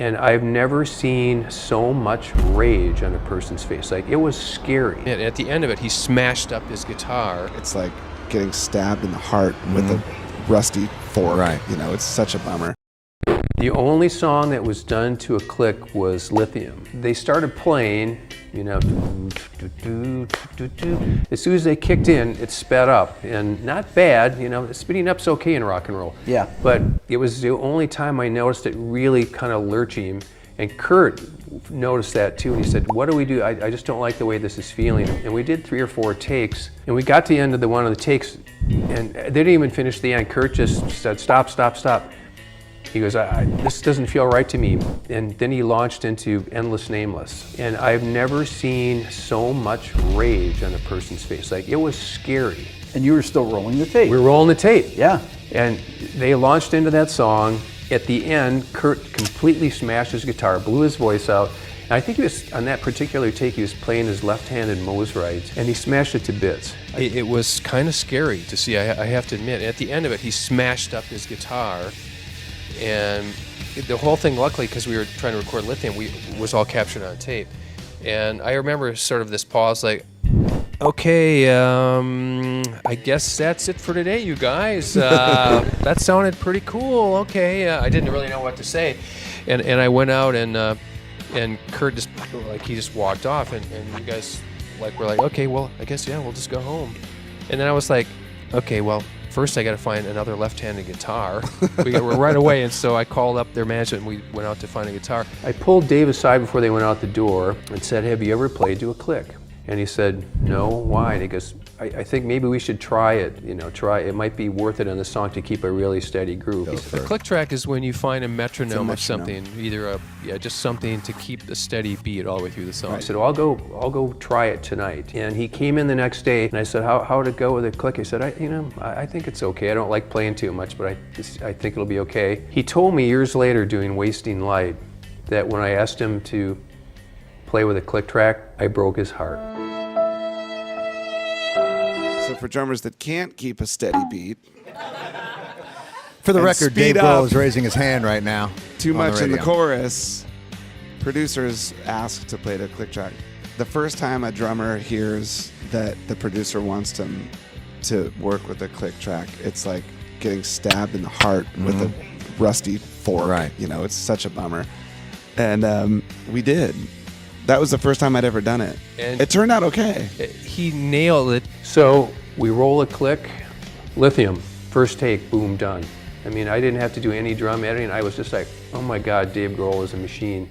And I've never seen so much rage on a person's face. Like, it was scary. And at the end of it, he smashed up his guitar. It's like getting stabbed in the heart with a rusty fork. Right. You know, it's such a bummer. The only song that was done to a click was Lithium. They started playing, you know, as soon as they kicked in, it sped up, and not bad, you know, speeding up's okay in rock and roll. Yeah. But it was the only time I noticed it really kind of lurching, and Kurt noticed that too, and he said, what do we do? I just don't like the way this is feeling. And we did 3 or 4 takes, and we got to the end of one of the takes, and they didn't even finish the end. Kurt just said, stop, stop, stop. He goes, this doesn't feel right to me. And then he launched into Endless Nameless. And I've never seen so much rage on a person's face. Like, it was scary. And you were still rolling the tape. We were rolling the tape. Yeah. And they launched into that song. At the end, Kurt completely smashed his guitar, blew his voice out. And I think he was, on that particular take, he was playing his left-handed Mosrite, and he smashed it to bits. It was kind of scary to see, I have to admit. At the end of it, he smashed up his guitar. And the whole thing, luckily, because we were trying to record Lithium, was all captured on tape. And I remember sort of this pause, like, okay, I guess that's it for today, you guys. That sounded pretty cool. Okay, I didn't really know what to say, and I went out and Kurt just walked off, and you guys were like, okay, well, I guess we'll just go home. And then I was like, okay, well, first I got to find another left-handed guitar. We were right away, and so I called up their management, and we went out to find a guitar. I pulled Dave aside before they went out the door and said, have you ever played to a click? And he said, no, why? And he goes, I think maybe we should try it, it might be worth it on the song to keep a really steady groove. The click track is when you find a metronome of something, either just something to keep the steady beat all the way through the song. I said, well, I'll go try it tonight. And he came in the next day, and I said, how'd it go with the click? He said, I think it's okay. I don't like playing too much, but I think it'll be okay. He told me years later doing Wasting Light that when I asked him to play with a click track, I broke his heart. So for drummers that can't keep a steady beat, For the and record, speed Dave Grohl up is raising his hand right now. too on much in the radio. chorus, producers ask to play the click track. The first time a drummer hears that the producer wants them to work with a click track, it's like getting stabbed in the heart with a rusty fork. Right. You know, it's such a bummer. And we did. That was the first time I'd ever done it. And it turned out okay. He nailed it. So we roll a click, Lithium, first take, boom, done. I mean, I didn't have to do any drum editing. I was just like, oh my God, Dave Grohl is a machine.